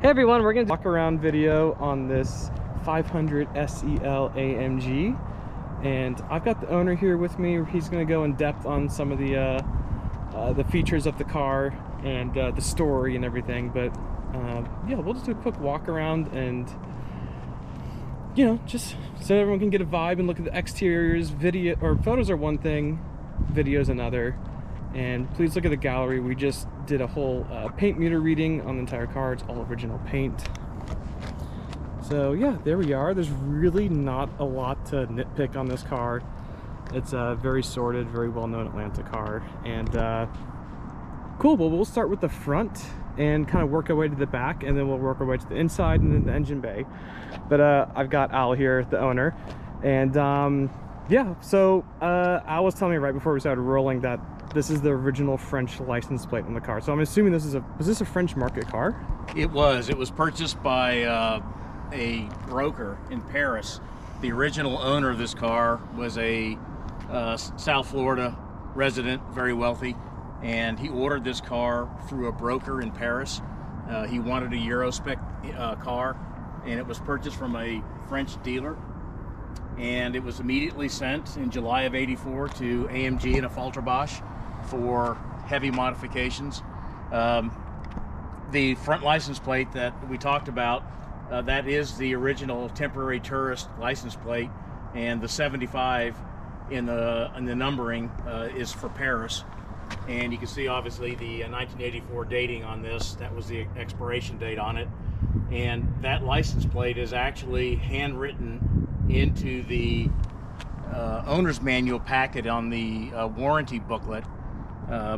Hey everyone, we're going to walk around video on this 500 SEL AMG, and I've got the owner here with me. He's going to go in depth on some of the features of the car and the story and everything. But yeah, we'll just do a quick walk around and, you know, just so everyone can get a vibe and look at the exteriors. Video or photos are one thing, videos another. And please look at the gallery. We just did a whole paint meter reading on the entire car. It's all original paint. So yeah, there we are. There's really not a lot to nitpick on this car. It's a very sorted, very well-known Atlanta car. And cool, well, we'll start with the front and kind of work our way to the back, and then we'll work our way to the inside and then the engine bay. But I've got Al here, the owner. And yeah, so Al was telling me right before we started rolling that this is the original French license plate on the car. So I'm assuming this is was this a French market car? It was. It was purchased by a broker in Paris. The original owner of this car was a South Florida resident, very wealthy, and he ordered this car through a broker in Paris. He wanted a Euro spec car, and it was purchased from a French dealer. And it was immediately sent in July of '84 to AMG and a Walkaround for heavy modifications. The front license plate that we talked about, that is the original temporary tourist license plate, and the 75 in the numbering is for Paris. And you can see obviously the 1984 dating on this. That was the expiration date on it. And that license plate is actually handwritten into the owner's manual packet on the warranty booklet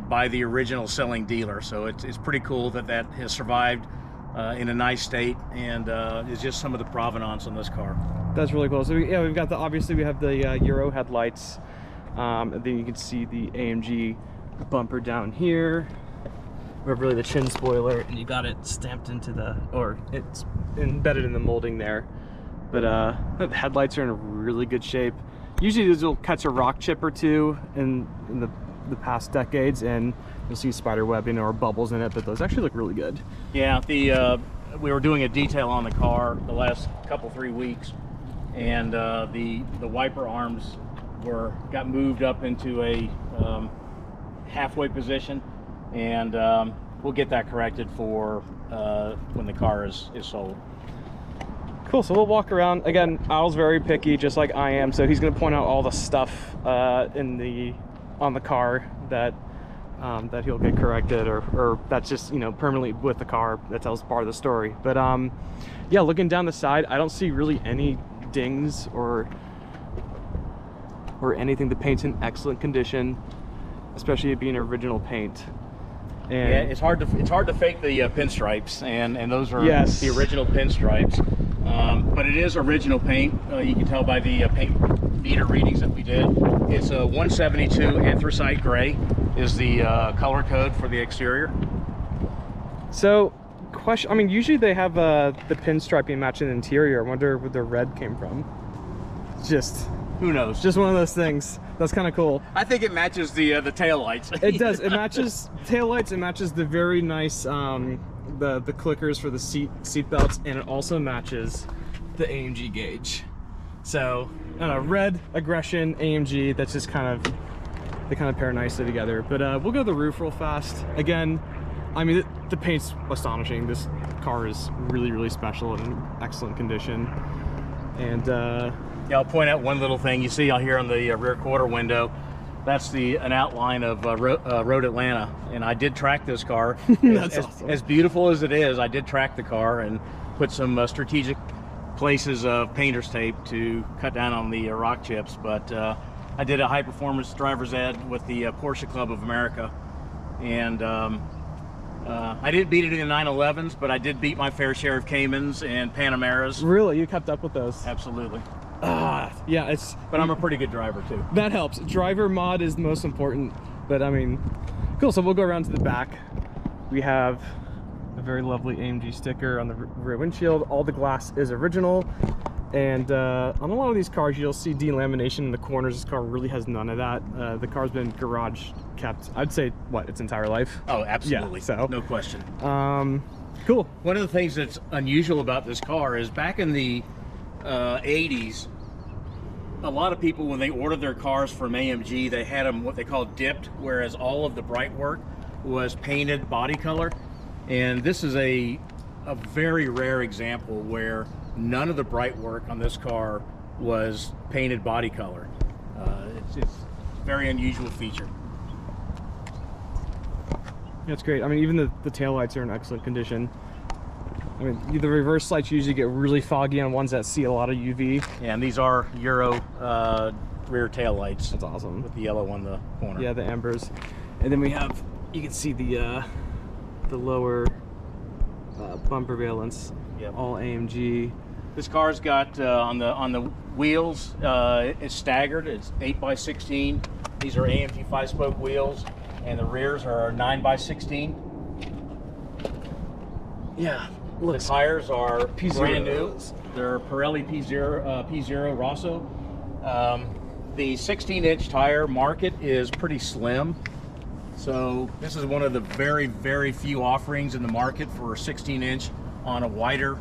by the original selling dealer. So it's pretty cool that that has survived in a nice state, and is just some of the provenance on this car. That's really cool. So yeah, we've got obviously we have the Euro headlights, and then you can see the AMG bumper down here. We have really the chin spoiler, and you got it stamped into or it's embedded in the molding there. But the headlights are in really good shape. Usually these will catch a rock chip or two in the past decades, and you'll see spider webbing or bubbles in it, but those actually look really good. Yeah, we were doing a detail on the car the last couple 3 weeks, and the wiper arms got moved up into a halfway position, and we'll get that corrected for when the car is sold. Cool, so we'll walk around. Again, Al's very picky, just like I am, so he's going to point out all the stuff on the car that he'll get corrected, or that's just, you know, permanently with the car. That tells part of the story. But yeah, looking down the side, I don't see really any dings or anything. The paint's in excellent condition, especially it being original paint. And yeah, it's hard to fake the pinstripes, and those are yes, the original pinstripes. But it is original paint. You can tell by the paint meter readings that we did. It's a 172 anthracite gray is the color code for the exterior. So, question. I mean, usually they have the pinstriping matching the interior. I wonder where the red came from. Just who knows? Just one of those things. That's kind of cool. I think it matches the tail lights. It does. It matches tail lights. It matches the very nice the clickers for the seat belts, and it also matches the AMG gauge. So I don't know, red, aggression, AMG. That's just they kind of pair nicely together. But we'll go to the roof real fast. Again, I mean the paint's astonishing. This car is really, really special and in excellent condition. And yeah, I'll point out one little thing. You see out here on the rear quarter window, that's an outline of Road Atlanta, and I did track this car. That's awesome. As beautiful as it is, I did track the car and put some strategic places of painter's tape to cut down on the rock chips. But I did a high performance driver's ed with the Porsche Club of America, and I didn't beat it in the 911s, but I did beat my fair share of Caymans and Panameras. Really, you kept up with those? Absolutely. Yeah, but I'm a pretty good driver too. That helps. Driver mod is the most important. But I mean, cool. So we'll go around to the back. We have a very lovely AMG sticker on the rear windshield. All the glass is original, and on a lot of these cars you'll see delamination in the corners. This car really has none of that. The car's been garage kept, I'd say, what, its entire life? Oh, absolutely. Yeah, so no question. Cool. One of the things that's unusual about this car is back in the 80s, a lot of people, when they ordered their cars from AMG, they had them what they call dipped, whereas all of the bright work was painted body color. And this is a very rare example where none of the bright work on this car was painted body color. It's a very unusual feature. That's great. I mean, even the taillights are in excellent condition. I mean, the reverse lights usually get really foggy on ones that see a lot of UV. Yeah, and these are Euro rear tail lights. That's awesome. With the yellow on the corner. Yeah, the ambers. And then we have, you can see the lower bumper valence. Yep. All AMG. This car's got on the wheels, it's staggered. It's 8x16. These are AMG 5-spoke wheels, and the rears are 9x16. Yeah. The tires are P0s. brand new. They're Pirelli P0 Rosso. The 16-inch tire market is pretty slim. So this is one of the very, very few offerings in the market for a 16-inch on a wider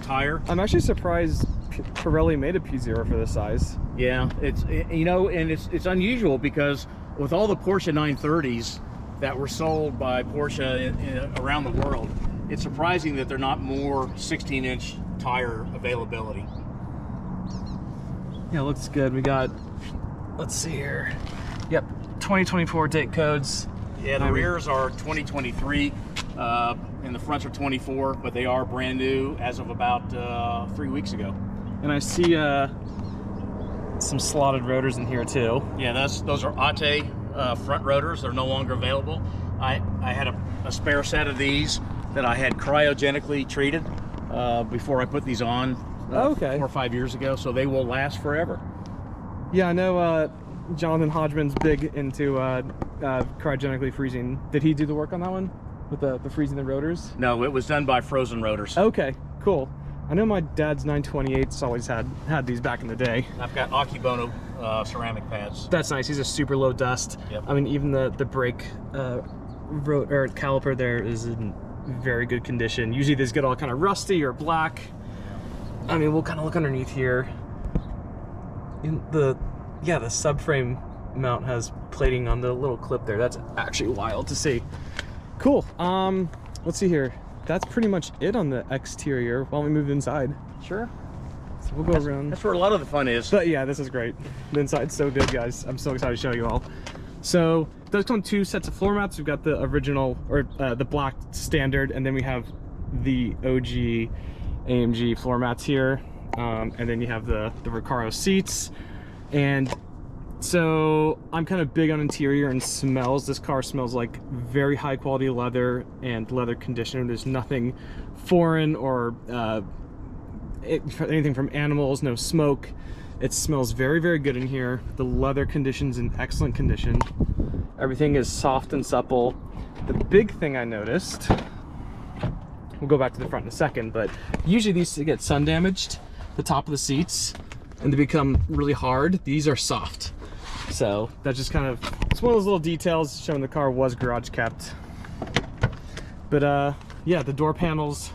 tire. I'm actually surprised Pirelli made a P0 for this size. Yeah, it's unusual because with all the Porsche 930s that were sold by Porsche around the world, it's surprising that there are not more 16-inch tire availability. Yeah, it looks good. We got, let's see here. Yep, 2024 date codes. Yeah, the rears are 2023, and the fronts are 24, but they are brand new as of about 3 weeks ago. And I see some slotted rotors in here too. Yeah, those are Ate front rotors. They're no longer available. I had a spare set of these that I had cryogenically treated before I put these on 4 or 5 years ago, so they will last forever. Yeah, I know Jonathan Hodgman's big into cryogenically freezing. Did he do the work on that one with the freezing the rotors? No, it was done by frozen rotors. Okay, cool. I know my dad's 928s always had these back in the day. I've got Akibono ceramic pads. That's nice. These are super low dust. Yep. I mean, even the brake caliper there is in very good condition. Usually these get all kind of rusty or black. I mean, we'll kind of look underneath here. The subframe mount has plating on the little clip there. That's actually wild to see. Cool. Let's see here. That's pretty much it on the exterior. Why don't we move inside? Sure. So we'll go around. That's where a lot of the fun is. But yeah, this is great. The inside's so good, guys. I'm so excited to show you all. So it does come 2 sets of floor mats. We've got the original, or the black standard, and then we have the OG AMG floor mats here. And then you have the Recaro seats. And so I'm kind of big on interior and smells. This car smells like very high quality leather and leather conditioner. There's nothing foreign or anything from animals, no smoke. It smells very, very good in here. The leather condition's in excellent condition. Everything is soft and supple. The big thing I noticed, we'll go back to the front in a second, but usually these get sun damaged, the top of the seats, and they become really hard. These are soft. So that's just kind of, it's one of those little details showing the car was garage kept. But yeah, the door panels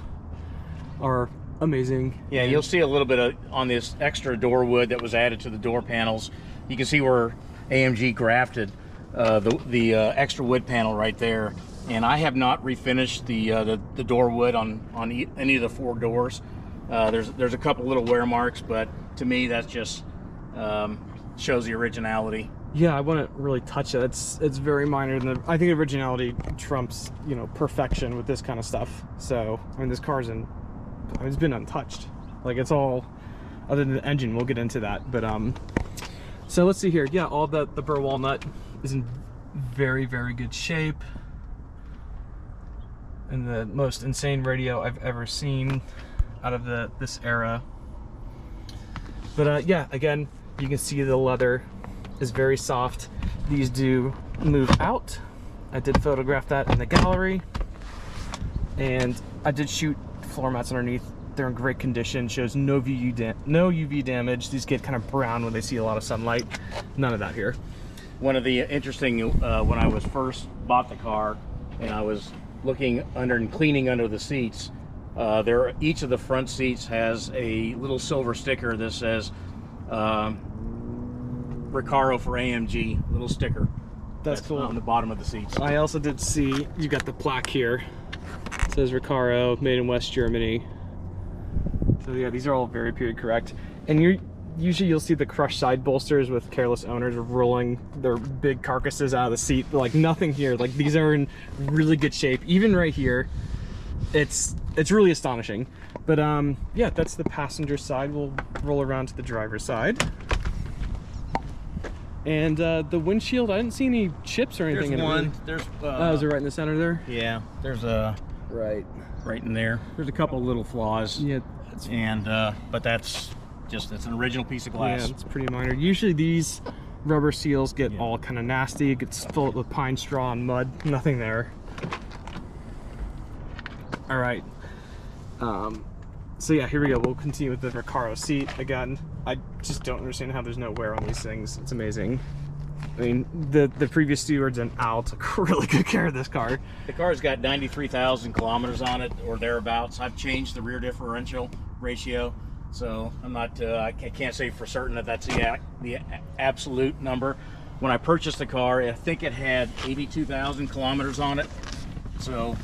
are amazing. Yeah, you'll see a little bit on this extra door wood that was added to the door panels. You can see where AMG grafted the extra wood panel right there. And I have not refinished the door wood on any of the 4 doors. There's a couple little wear marks, but to me that's just shows the originality. Yeah, I wouldn't really touch it. It's very minor. I think originality trumps, you know, perfection with this kind of stuff. So I mean, this car's it's been untouched. Like, it's all, other than the engine, we'll get into that. But so let's see here. Yeah, all the burr walnut is in very, very good shape. And the most insane radio I've ever seen out of this era. But yeah, again, you can see the leather is very soft. These do move out. I did photograph that in the gallery. And I did shoot floor mats underneath. They're in great condition. Shows no UV damage. These get kind of brown when they see a lot of sunlight. None of that here. One of the interesting, when I was first bought the car and I was looking under and cleaning under the seats, each of the front seats has a little silver sticker that says Recaro for AMG, little sticker. That's cool. On the bottom of the seats. I also did see you got the plaque here. It says Recaro, made in West Germany. So yeah, these are all very period correct. And usually you'll see the crushed side bolsters with careless owners rolling their big carcasses out of the seat. Like nothing here. Like these are in really good shape. Even right here, it's really astonishing. But yeah, that's the passenger side. We'll roll around to the driver's side. And the windshield, I didn't see any chips or anything. There's one. Is it right in the center there? Yeah, there's a right in there. There's a couple of little flaws. Yeah. But it's an original piece of glass. Yeah, it's pretty minor. Usually these rubber seals get all kind of nasty. It gets filled with pine straw and mud. Nothing there. All right. So yeah, here we go. We'll continue with the Recaro seat. Again, I just don't understand how there's no wear on these things. It's amazing. I mean, the previous stewards and Al took really good care of this car. The car's got 93,000 kilometers on it or thereabouts. I've changed the rear differential ratio, so I'm not. I can't say for certain that that's the absolute number. When I purchased the car, I think it had 82,000 kilometers on it. So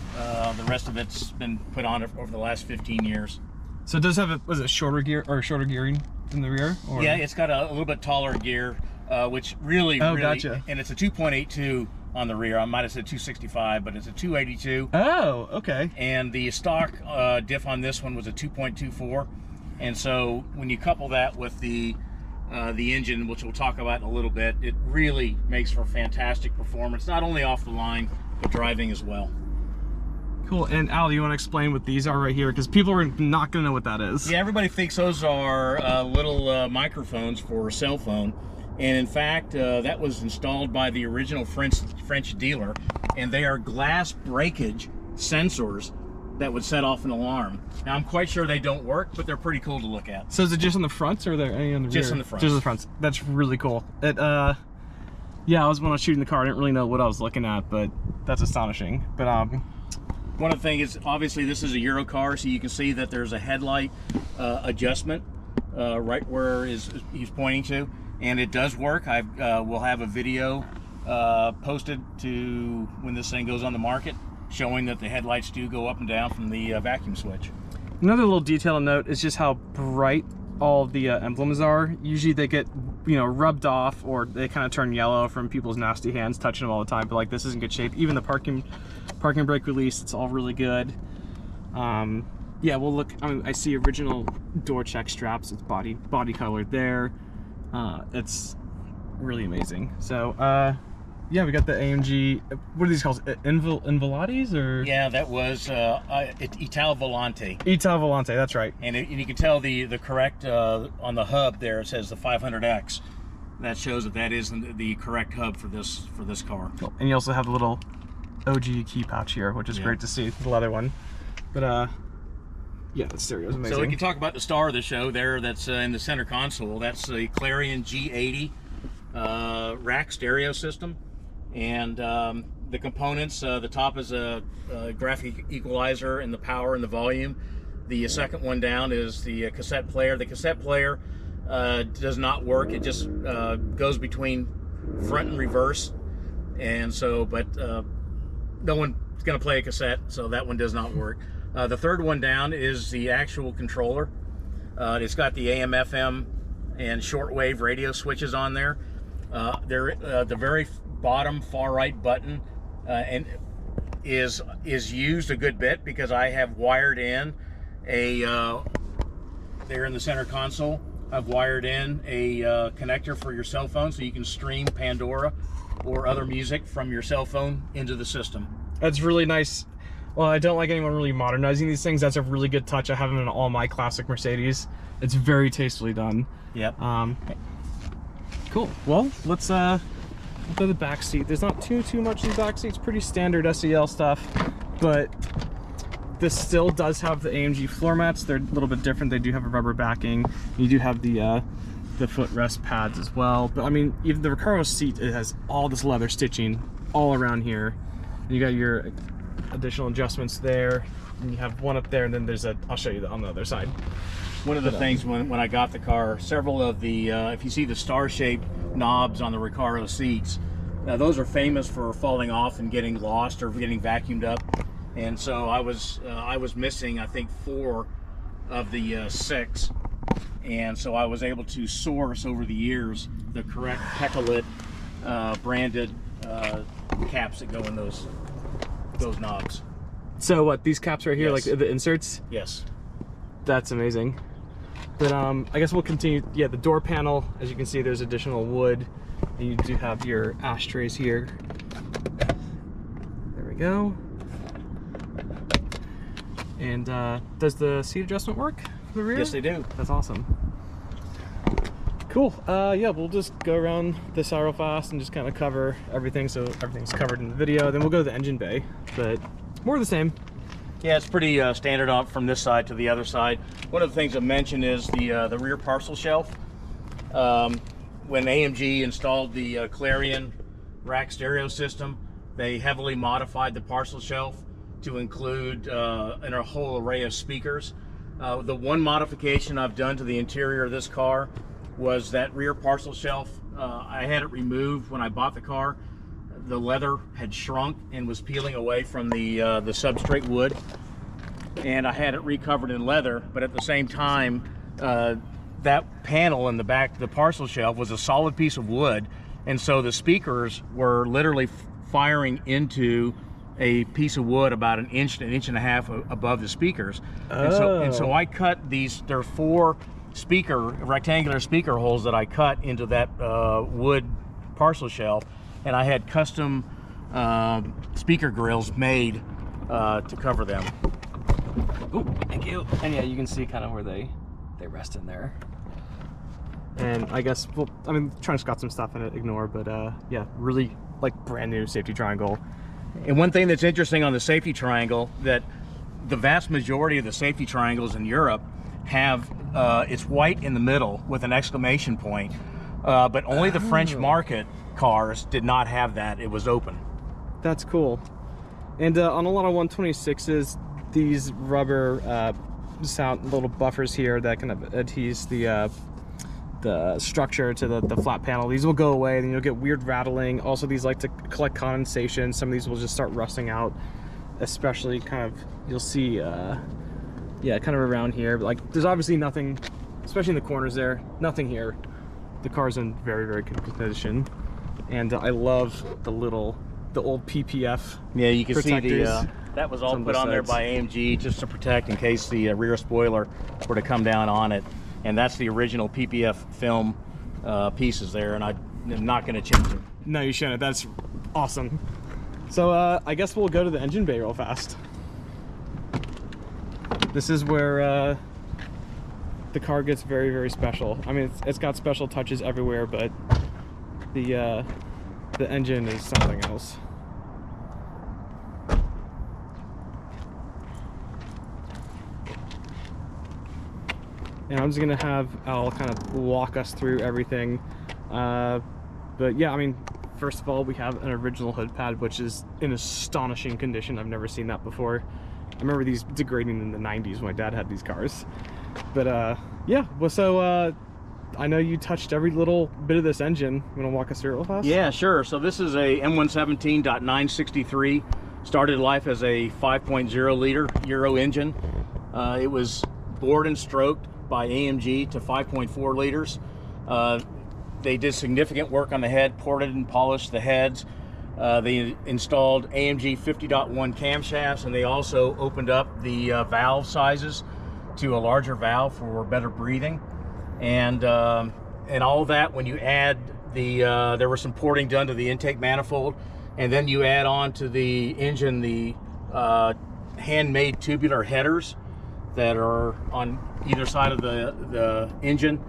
the rest of it's been put on it over the last 15 years. So it does have was it shorter gear or shorter gearing in the rear? Or? Yeah, it's got a little bit taller gear. Which really, gotcha. And it's a 2.82 on the rear. I might have said 265, but it's a 282. Oh, okay. And the stock diff on this one was a 2.24. And so when you couple that with the engine, which we'll talk about in a little bit, it really makes for fantastic performance, not only off the line, but driving as well. Cool. And Al, you want to explain what these are right here? Because people are not going to know what that is. Yeah, everybody thinks those are little microphones for a cell phone. And in fact, that was installed by the original French dealer, and they are glass breakage sensors that would set off an alarm. Now, I'm quite sure they don't work, but they're pretty cool to look at. So is it just on the fronts, or are there any on the rear? Just on the fronts. Just on the fronts. That's really cool. It, yeah, when I was shooting the car, I didn't really know what I was looking at, but that's astonishing. But one of the things is, obviously, this is a Euro car, so you can see that there's a headlight adjustment right where he's pointing to. And it does work. We'll have a video posted to when this thing goes on the market, showing that the headlights do go up and down from the vacuum switch. Another little detail to note is just how bright all of the emblems are. Usually they get, rubbed off, or they kind of turn yellow from people's nasty hands touching them all the time. But like, this is in good shape. Even the parking brake release, it's all really good. Yeah, we'll look. I see original door check straps. It's body colored there. It's really amazing. So yeah, we got the AMG, what are these called, Involatis, or? Yeah, that was Ital Volante. Ital Volante, that's right. And you can tell the correct on the hub there, it says the 500X. That shows that is the correct hub for this car. Cool. And you also have a little OG key pouch here, which is great to see, the leather one. But yeah, the stereo is amazing. So we can talk about the star of the show there. That's in the center console. That's the Clarion G80 rack stereo system, and the components. The top is a graphic equalizer, and the power and the volume. The second one down is the cassette player. The cassette player does not work. It just goes between front and reverse, and so no one's going to play a cassette, so that one does not work. The third one down is the actual controller. It's got the AM, FM, and shortwave radio switches on there. The very bottom far right button and is used a good bit, because I have wired in there in the center console. I've wired in a connector for your cell phone, so you can stream Pandora or other music from your cell phone into the system. That's really nice. Well, I don't like anyone really modernizing these things. That's a really good touch. I have them in all my classic Mercedes. It's very tastefully done. Yep. Cool. Well, let's go to the back seat. There's not too much in the back seat. It's pretty standard SEL stuff, but this still does have the AMG floor mats. They're a little bit different. They do have a rubber backing. You do have the footrest pads as well. But I mean, even the Recaro seat, it has all this leather stitching all around here. You got your additional adjustments there. And you have one up there, and then there's a, I'll show you on the other side. One of the things when I got the car, several of the, if you see the star-shaped knobs on the Recaro seats, those are famous for falling off and getting lost or getting vacuumed up. And so I was missing, I think, 4 of the 6. And so I was able to source over the years the correct Pecolit branded caps that go in those knobs. So what, these caps right here, Yes. like the inserts? Yes. That's amazing. But I guess we'll continue. Yeah, the door panel, as you can see, there's additional wood. And you do have your ashtrays here. There we go. And does the seat adjustment work for the rear? Yes, they do. That's awesome. Cool. Yeah, we'll just go around this real fast and just kind of cover everything, so everything's covered in the video. Then we'll go to the engine bay, but more of the same. Yeah, it's pretty standard up from this side to the other side. One of the things I mentioned is the rear parcel shelf. When AMG installed the Clarion rack stereo system, they heavily modified the parcel shelf to include a whole array of speakers. The one modification I've done to the interior of this car was that rear parcel shelf. I had it removed when I bought the car. The leather had shrunk and was peeling away from the substrate wood, and I had it recovered in leather, but at the same time that panel in the back of the parcel shelf was a solid piece of wood, and so the speakers were literally firing into a piece of wood about an inch and a half above the speakers. And so I cut these. There are 4 rectangular speaker holes that I cut into that wood parcel shelf, and I had custom speaker grills made to cover them. Ooh, thank you. And yeah, you can see kind of where they rest in there. And I guess, well, I mean, Trunk's got some stuff in it, ignore, but yeah, really like brand new safety triangle. And one thing that's interesting on the safety triangle, that the vast majority of the safety triangles in Europe have, it's white in the middle with an exclamation point, but only the French market cars did not have that. It was open. That's cool. And on a lot of 126s, these rubber sound little buffers here that kind of adheres the structure to the flat panel, these will go away, and you'll get weird rattling. Also, these like to collect condensation. Some of these will just start rusting out, especially kind of, you'll see yeah, kind of around here, but like there's obviously nothing, especially in the corners there, nothing here. The car's in very, very good condition. And I love the old PPF. Yeah, you can protectors. see that was all put on there by AMG just to protect in case the rear spoiler were to come down on it. And that's the original PPF film pieces there, and I'm not going to change them. No, you shouldn't. That's awesome. So I guess we'll go to the engine bay real fast. This is where the car gets very, very special. I mean, it's got special touches everywhere, but the engine is something else. And I'm just gonna have Al kind of walk us through everything. But yeah, I mean, first of all, we have an original hood pad, which is in astonishing condition. I've never seen that before. I remember these degrading in the 90s when my dad had these cars. But yeah, well, so I know you touched every little bit of this engine. You wanna walk us through it real fast? Yeah, sure. So this is a M117.963. Started life as a 5.0 liter Euro engine. It was bored and stroked by AMG to 5.4 liters. They did significant work on the head, ported and polished the heads. They installed AMG 50.1 camshafts, and they also opened up the valve sizes to a larger valve for better breathing. And all that, when you add the, there was some porting done to the intake manifold, and then you add on to the engine the handmade tubular headers that are on either side of the engine.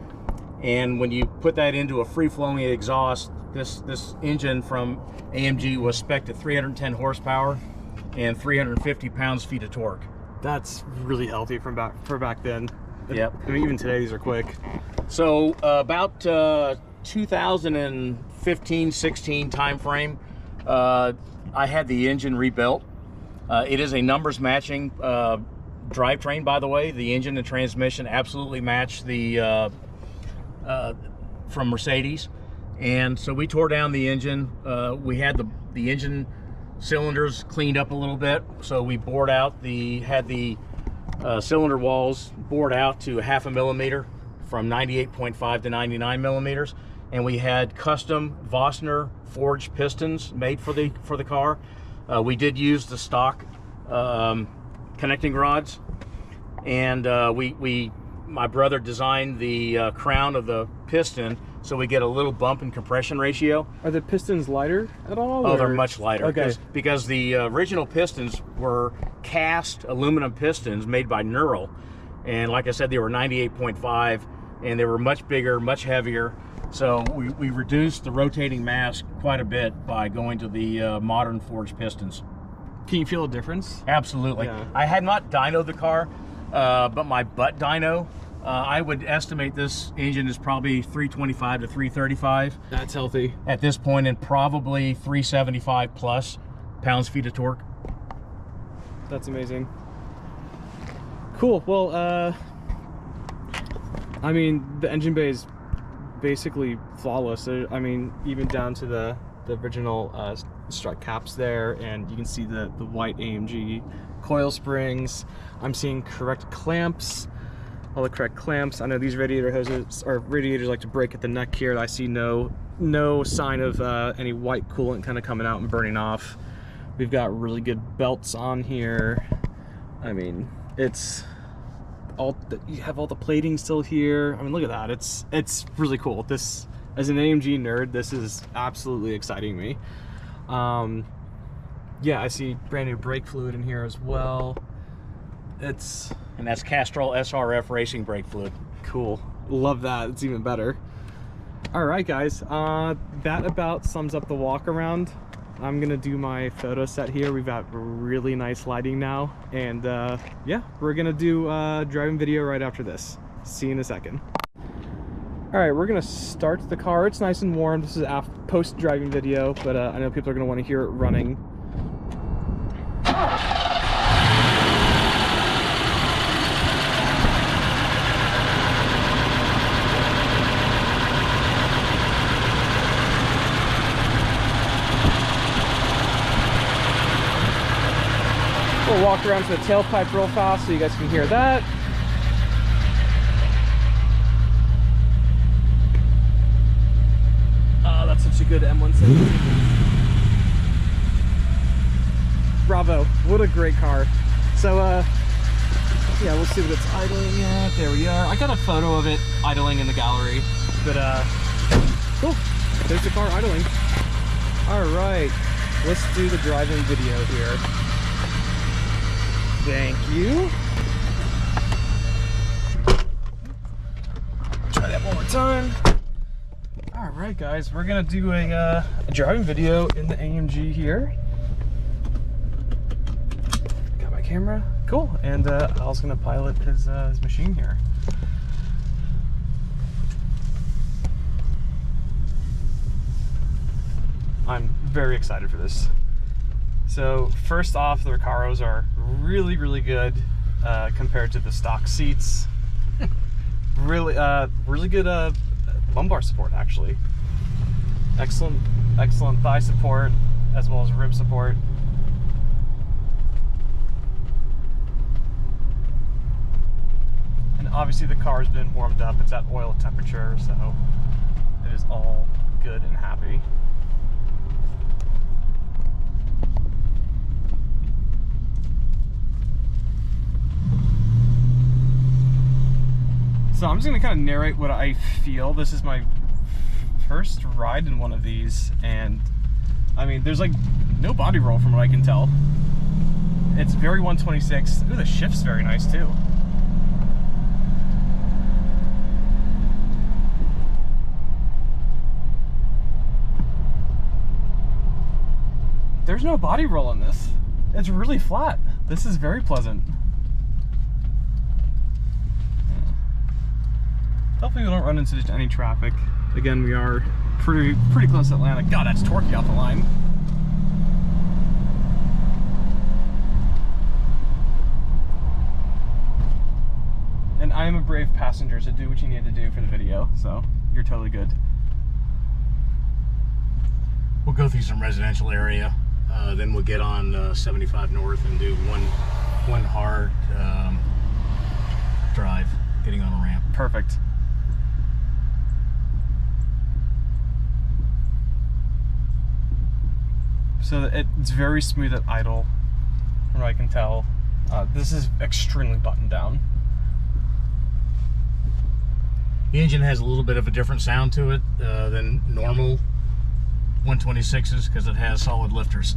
And when you put that into a free-flowing exhaust, this engine from AMG was spec'd at 310 horsepower and 350 pounds-feet of torque. That's really healthy for back then. Yep. I mean, even today, these are quick. So about 2015-16 time frame, I had the engine rebuilt. It is a numbers matching drivetrain, by the way. The engine and transmission absolutely match the from Mercedes. And so we tore down the engine. We had the engine cylinders cleaned up a little bit, so we bored out had the cylinder walls bored out to 0.5 millimeter from 98.5 to 99 millimeters, and we had custom Vossner forged pistons made for the car. We did use the stock connecting rods, and my brother designed the crown of the piston so we get a little bump in compression ratio. Are the pistons lighter at all? Oh, or? they're much lighter. Okay. Because the original pistons were cast aluminum pistons made by Neural, and like I said, they were 98.5, and they were much bigger, much heavier. So we reduced the rotating mass quite a bit by going to the modern forged pistons. Can you feel a difference? Absolutely. Yeah. I had not dynoed the car, but my butt dyno, I would estimate this engine is probably 325 to 335. That's healthy. At this point, and probably 375 plus pounds-feet of torque. That's amazing. Cool. Well, I mean, the engine bay is basically flawless. I mean, even down to the original strut caps there, and you can see the white AMG coil springs. I'm seeing correct clamps, all the correct clamps. I know these radiator hoses or radiators like to break at the neck here. I see no sign of any white coolant kind of coming out and burning off. We've got really good belts on here. I mean, it's all you have all the plating still here. I mean, look at that. It's really cool. This, as an AMG nerd, this is absolutely exciting me. Yeah, I see brand new brake fluid in here as well. And that's Castrol SRF racing brake fluid. Cool. Love that. It's even better. All right, guys. That about sums up the walk around. I'm gonna do my photo set here. We've got really nice lighting now, and yeah, we're gonna do a driving video right after this. See you in a second. All right, we're gonna start the car. It's nice and warm. This is a post-driving video, but I know people are gonna want to hear it running. We'll walk around to the tailpipe real fast so you guys can hear that. Oh, that's such a good M170. Bravo, what a great car. So, yeah, we'll see what it's idling at. There we are. I got a photo of it idling in the gallery, but cool. There's the car idling. All right, let's do the driving video here. Thank you. Try that one more time. All right, guys, we're gonna do a driving video in the AMG here. Got my camera, cool, and Al's gonna pilot his machine here. I'm very excited for this. So first off, the Recaros are really, really good compared to the stock seats. Really good lumbar support, actually. Excellent thigh support, as well as rib support. And obviously the car has been warmed up. It's at oil temperature, so it is all good and happy. So I'm just gonna kind of narrate what I feel. This is my first ride in one of these, and I mean, there's like no body roll from what I can tell. It's very 126. Ooh, the shift's very nice too. There's no body roll on this. It's really flat. This is very pleasant. Hopefully we don't run into any traffic. Again, we are pretty close to Atlanta. God, that's torquey off the line. I'm a brave passenger, so do what you need to do for the video. So you're totally good. We'll go through some residential area, then we'll get on 75 North and do one hard drive, getting on a ramp. Perfect. So it's very smooth at idle, from what I can tell. This is extremely buttoned down. The engine has a little bit of a different sound to it than normal 126s because it has solid lifters.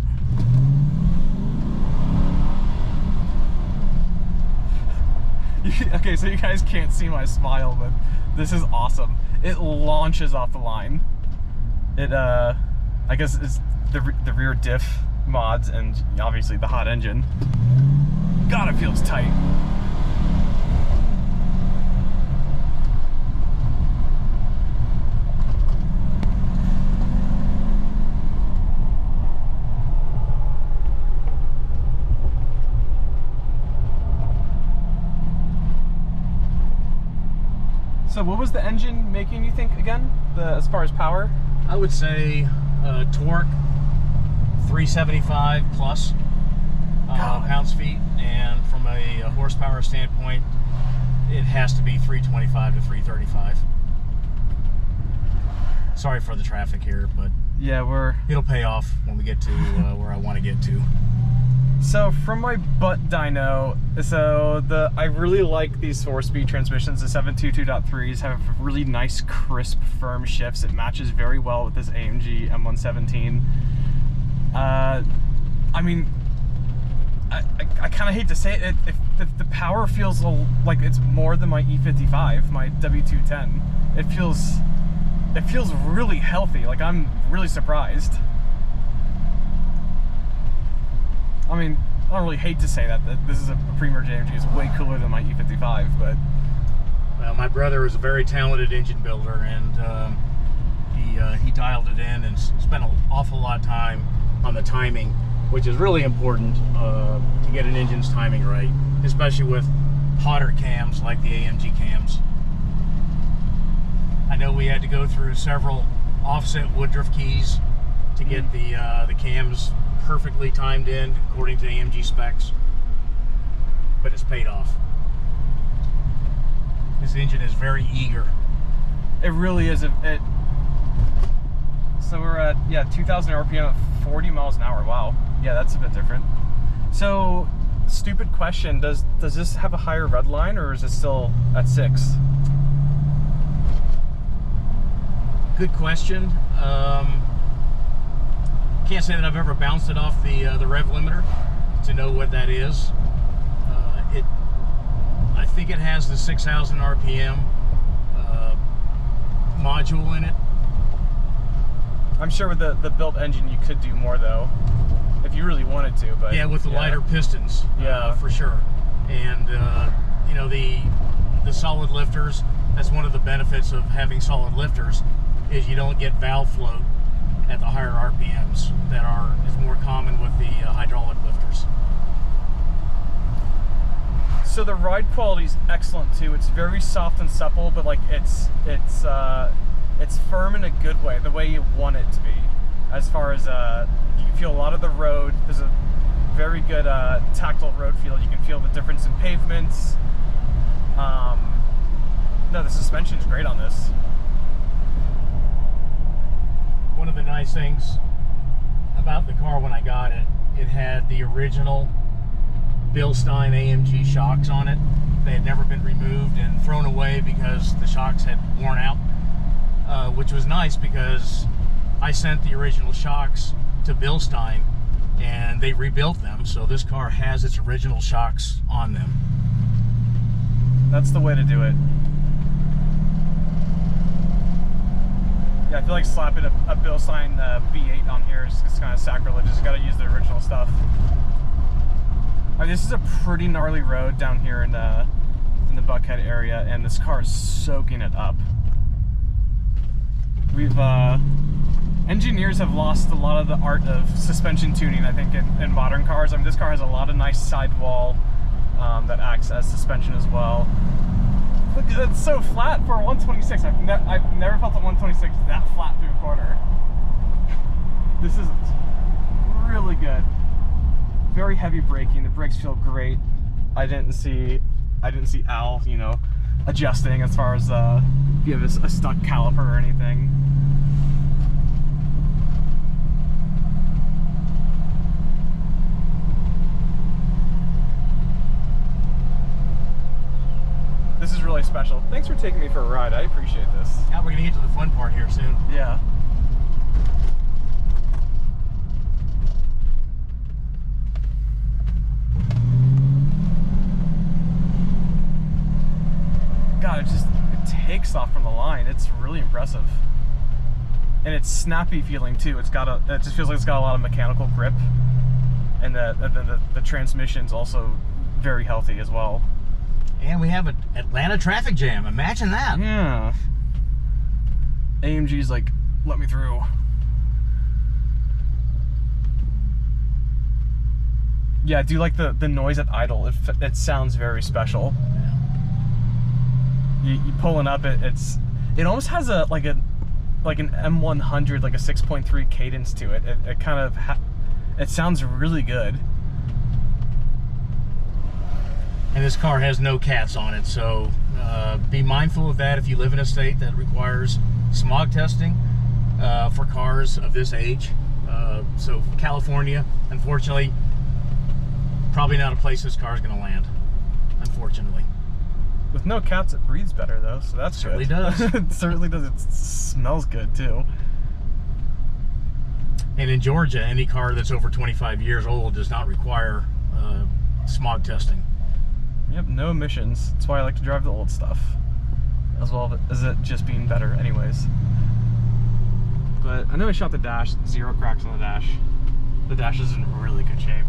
Okay, so you guys can't see my smile, but this is awesome. It launches off the line. It, I guess it's the rear diff mods and obviously the hot engine. God, it feels tight. So what was the engine making, you think, again, as far as power? I would say torque 375 plus pounds-feet, and from a horsepower standpoint, it has to be 325 to 335. Sorry for the traffic here, but yeah, it'll pay off when we get to where I want to get to. So from my butt dyno, I really like these 4-speed transmissions. The 722.3s have really nice, crisp, firm shifts. It matches very well with this AMG M117. I mean, I kind of hate to say it, if the power feels like it's more than my E55, my W210. It feels really healthy. Like, I'm really surprised. I mean, I don't really hate to say that this is a pre-merge AMG. It's way cooler than my E55, but... Well, my brother is a very talented engine builder, and he dialed it in and spent an awful lot of time on the timing, which is really important to get an engine's timing right, especially with hotter cams like the AMG cams. I know we had to go through several offset Woodruff keys to get the cams perfectly timed in according to AMG specs, but it's paid off. This engine is very eager. It really is. So we're at 2,000 RPM at 40 miles an hour. Wow. Yeah, that's a bit different. So, stupid question: does this have a higher red line, or is it still at 6? Good question. Can't say that I've ever bounced it off the rev limiter to know what that is. I think it has the 6,000 RPM module in it. I'm sure with the built engine you could do more though, if you really wanted to. But yeah, with the lighter pistons, for sure. And you know, the solid lifters. That's one of the benefits of having solid lifters, is you don't get valve float at the higher RPMs is more common with the hydraulic lifters. So the ride quality is excellent too. It's very soft and supple, but like it's firm in a good way, the way you want it to be. As far as you can feel a lot of the road. There's a very good tactile road feel. You can feel the difference in pavements. No, the suspension is great on this. One of the nice things about the car when I got it, it had the original Bilstein AMG shocks on it. They had never been removed and thrown away because the shocks had worn out, which was nice because I sent the original shocks to Bilstein and they rebuilt them, so this car has its original shocks on them. That's the way to do it. Yeah, I feel like slapping a Bilstein B8 on here is kind of sacrilegious. You got to use the original stuff. I mean, this is a pretty gnarly road down here in the Buckhead area, and this car is soaking it up. Engineers have lost a lot of the art of suspension tuning, I think, in modern cars. I mean, this car has a lot of nice sidewall that acts as suspension as well. Look, it's so flat for a 126. I've never felt a 126 that flat through a corner. This is really good. Very heavy braking. The brakes feel great. I didn't see Al, you know, adjusting as far as if you have a stuck caliper or anything. This is really special. Thanks for taking me for a ride. I appreciate this. Now we're gonna get to the fun part here soon. Yeah. God, it takes off from the line. It's really impressive. And it's snappy feeling too. It just feels like it's got a lot of mechanical grip. And the transmission's also very healthy as well. And we have an Atlanta traffic jam. Imagine that. Yeah. AMG's like, let me through. Yeah, I do like the noise at idle. It sounds very special. You pulling up, it almost has like an M100, like a 6.3 cadence to it. It kind of it sounds really good. And this car has no cats on it, so be mindful of that if you live in a state that requires smog testing for cars of this age. So California, unfortunately, probably not a place this car is going to land, unfortunately. With no cats, it breathes better though, so that's certainly good. Does. It certainly does. It smells good too. And in Georgia, any car that's over 25 years old does not require smog testing. Yep, no emissions. That's why I like to drive the old stuff, as well as it just being better anyways. But I know I shot the dash, 0 cracks on the dash. The dash is in really good shape.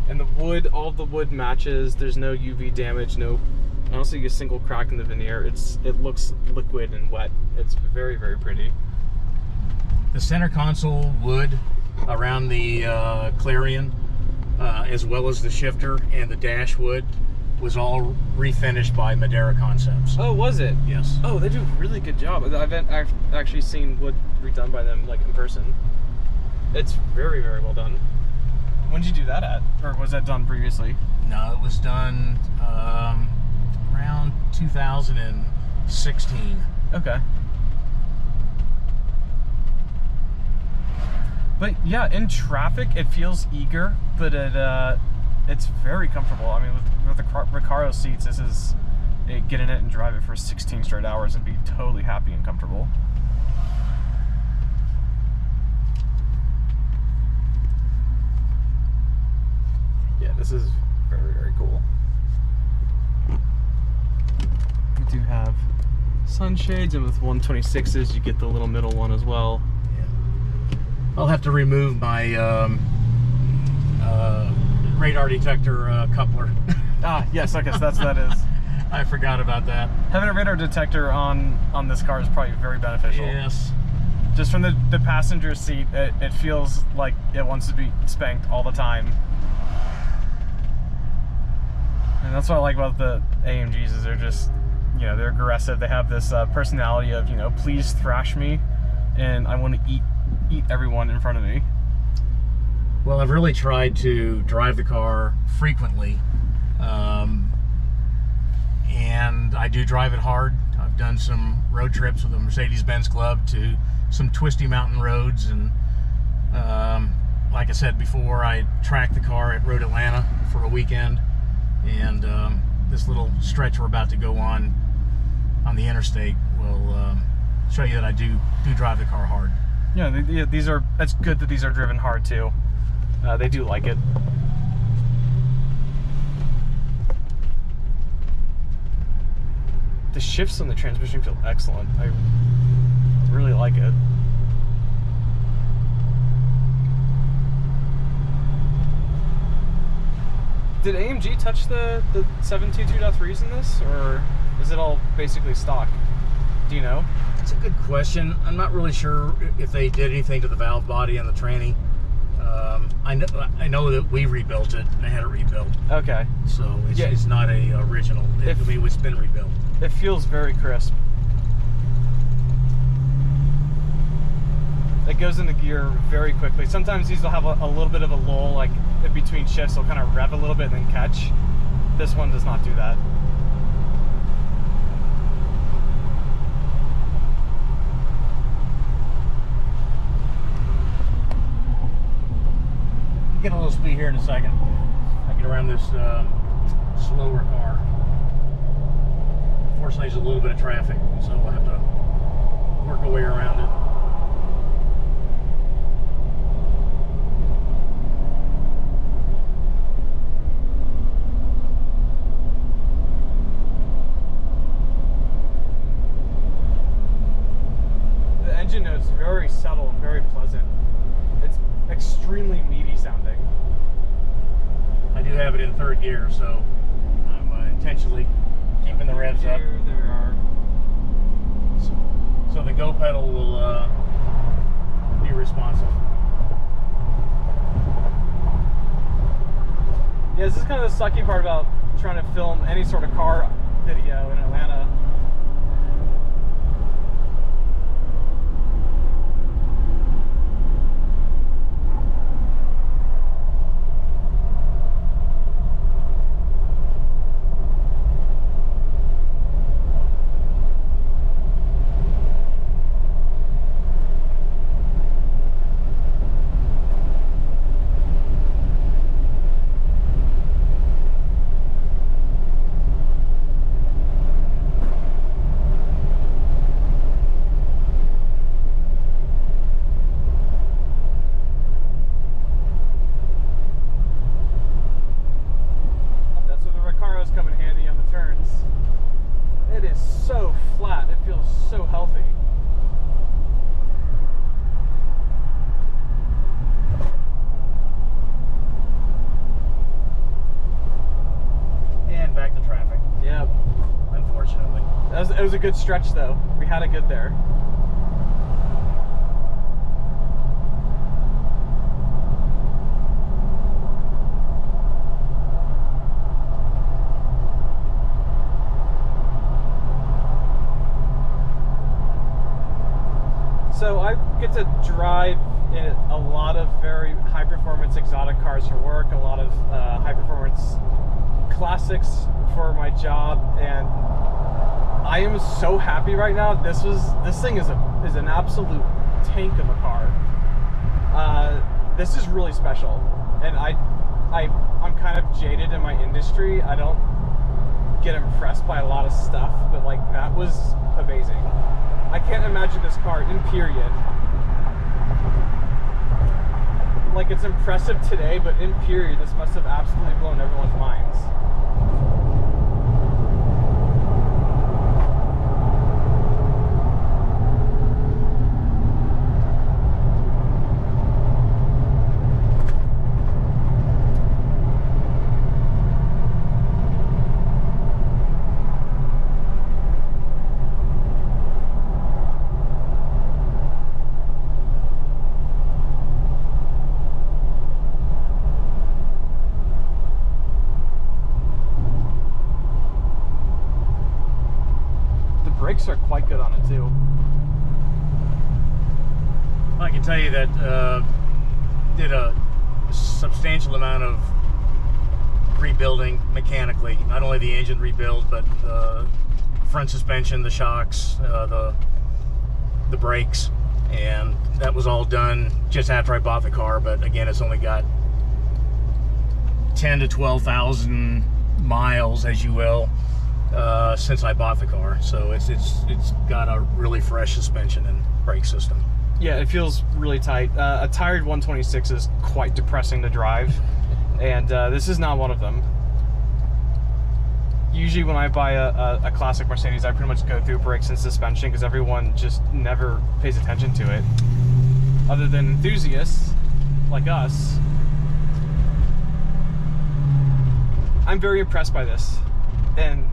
And the wood, all of the wood matches. There's no UV damage, I don't see a single crack in the veneer. It looks liquid and wet. It's very, very pretty. The center console wood around the Clarion, as well as the shifter and the dash wood, was all refinished by Madeira Concepts. Oh, was it? Yes. Oh, they do a really good job. I've actually seen wood redone by them, like in person. It's very, very well done. When did you do that at? Or was that done previously? No, it was done around 2016. Okay. But yeah, in traffic, it feels eager, but it's very comfortable. I mean, with the Recaro seats, this is get in it and drive it for 16 straight hours and be totally happy and comfortable. Yeah, this is very, very cool. We do have sunshades, and with 126s, you get the little middle one as well. Yeah. I'll have to remove my radar detector coupler. Ah, yes, I guess that's what that is. I forgot about that. Having a radar detector on this car is probably very beneficial. Yes. Just from the passenger seat, it feels like it wants to be spanked all the time. And that's what I like about the AMGs, is they're just, you know, they're aggressive. They have this personality of, you know, please thrash me, and I want to eat everyone in front of me. Well, I've really tried to drive the car frequently, and I do drive it hard. I've done some road trips with the Mercedes-Benz Club to some twisty mountain roads, and like I said before, I tracked the car at Road Atlanta for a weekend, and this little stretch we're about to go on the interstate will show you that I do drive the car hard. Yeah, that's good that these are driven hard too. They do like it. The shifts on the transmission feel excellent. I really like it. Did AMG touch the 722.3s in this, or is it all basically stock? Do you know? That's a good question. I'm not really sure if they did anything to the valve body and the tranny. I know that we rebuilt it. I had it rebuilt, Okay. so it's, Yeah. it's not a original. I mean, it's been rebuilt. It feels very crisp. It goes into gear very quickly. Sometimes these will have a little bit of a lull, like in between shifts, they'll kind of rev a little bit and then catch. This one does not do that. Get a little speed here in a second. I get around this slower car. Unfortunately, there's a little bit of traffic, so we'll have to work our way around it. The engine note's very subtle, very pleasant. It's extremely meaty sounding. I do have it in third gear, so I'm intentionally keeping the revs up. There are. So the go pedal will be responsive. Yeah, this is kind of the sucky part about trying to film any sort of car video in Atlanta. Come in handy on the turns. It is so flat, it feels so healthy. And back to traffic. Yep. Unfortunately. It was a good stretch though. We had it good there. So I get to drive in a lot of very high performance exotic cars for work, a lot of high performance classics for my job, and I am so happy right now. This thing is an absolute tank of a car. This is really special, and I'm kind of jaded in my industry. I don't get impressed by a lot of stuff, but like that was amazing. I can't imagine this car in period. Like, it's impressive today, but in period, this must have absolutely blown everyone's minds. Brakes are quite good on it too. I can tell you that did a substantial amount of rebuilding mechanically. Not only the engine rebuild, but the front suspension, the shocks, the brakes, and that was all done just after I bought the car. But again, it's only got 10 to 12,000 miles, as you will, since I bought the car, so it's got a really fresh suspension and brake system. Yeah, it feels really tight. A tired 126 is quite depressing to drive, and this is not one of them. Usually when I buy a classic Mercedes, I pretty much go through brakes and suspension because everyone just never pays attention to it, other than enthusiasts like us. I'm very impressed by this, and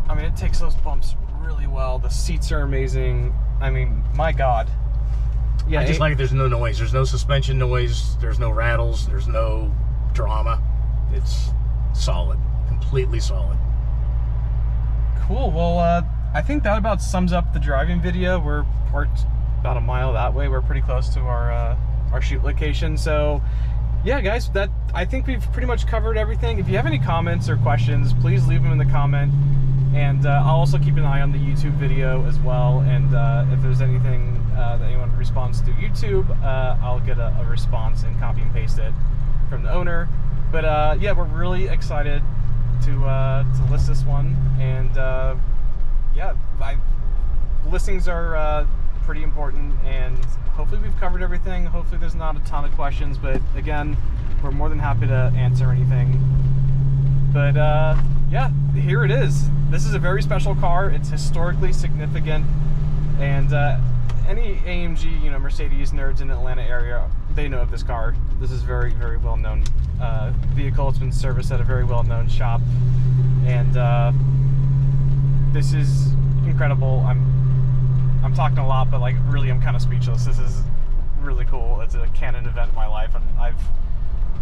I mean, it takes those bumps really well. The seats are amazing. I mean, my God. Yeah, I just like there's no noise. There's no suspension noise. There's no rattles. There's no drama. It's solid, completely solid. Cool. Well, I think that about sums up the driving video. We're parked about a mile that way. We're pretty close to our shoot location. So, yeah, guys, I think we've pretty much covered everything. If you have any comments or questions, please leave them in the comment. And I'll also keep an eye on the YouTube video as well. And if there's anything that anyone responds to YouTube, I'll get a response and copy and paste it from the owner. But yeah, we're really excited to list this one. And yeah, listings are pretty important. And hopefully we've covered everything. Hopefully there's not a ton of questions. But again, we're more than happy to answer anything. But yeah, here it is. This is a very special car. It's historically significant, and any AMG, you know, Mercedes nerds in the Atlanta area, they know of this car. This is very, very well-known vehicle. It's been serviced at a very well-known shop, and this is incredible. I'm talking a lot, but like really, I'm kind of speechless. This is really cool. It's a canon event in my life, and I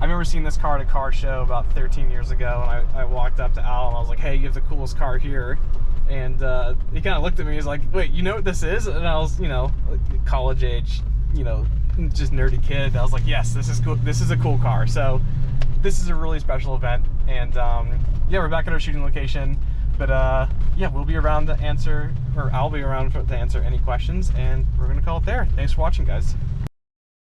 remember seeing this car at a car show about 13 years ago, and I walked up to Al and I was like, hey, you have the coolest car here. And he kind of looked at me, he's like, wait, you know what this is? And I was, you know, college age, you know, just nerdy kid. I was like, yes, this is cool. This is a cool car. So this is a really special event. And yeah, we're back at our shooting location. But yeah, we'll be around to answer, or I'll be around to answer any questions, and we're going to call it there. Thanks for watching, guys.